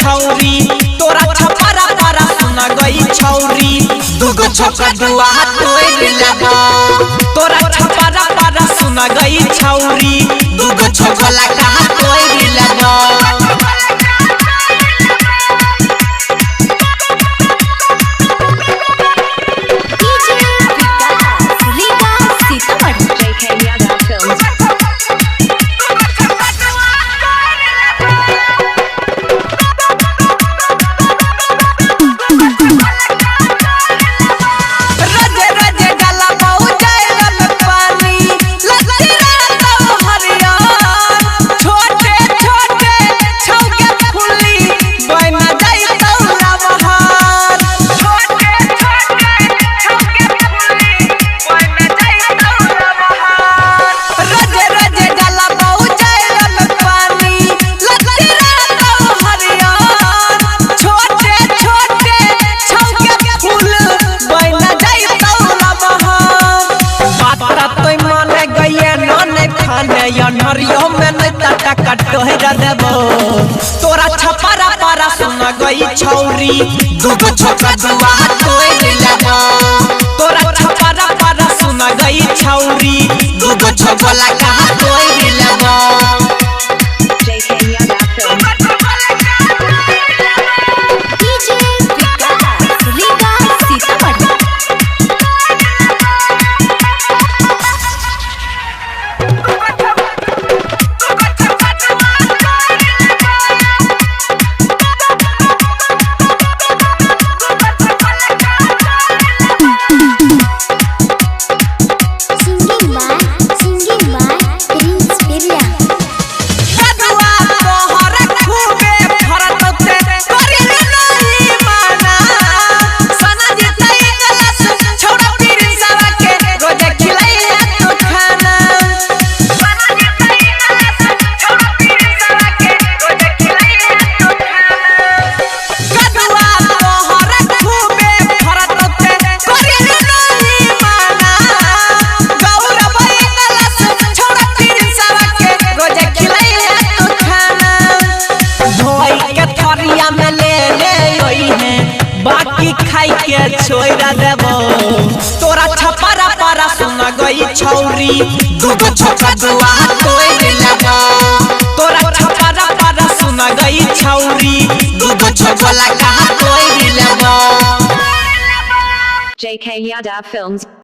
छौरी तोरा छपरा पारा सुन गई छौरी दुगो छोका दुआ तोड़ लगा तोरा छपरा पारा सुन गई छौरी दुगो छोका लगा तोड़ लगा तोरा छपरा पारा सुन गई छौरी दुगो छोका दुआ तोड़ लगा तोरा छपरा पारा सुन गई छौरी दुगो छोका लगा तोड़ लगा खाई के छोड़ा देबो तोरा छपरा पारा सुन गई छौरी दुगो छोका दुआ तोड़ लगा तोरा छपरा पारा सुन गई छौरी दुगो छोका लगा तोड़ लगा JK Yadav Films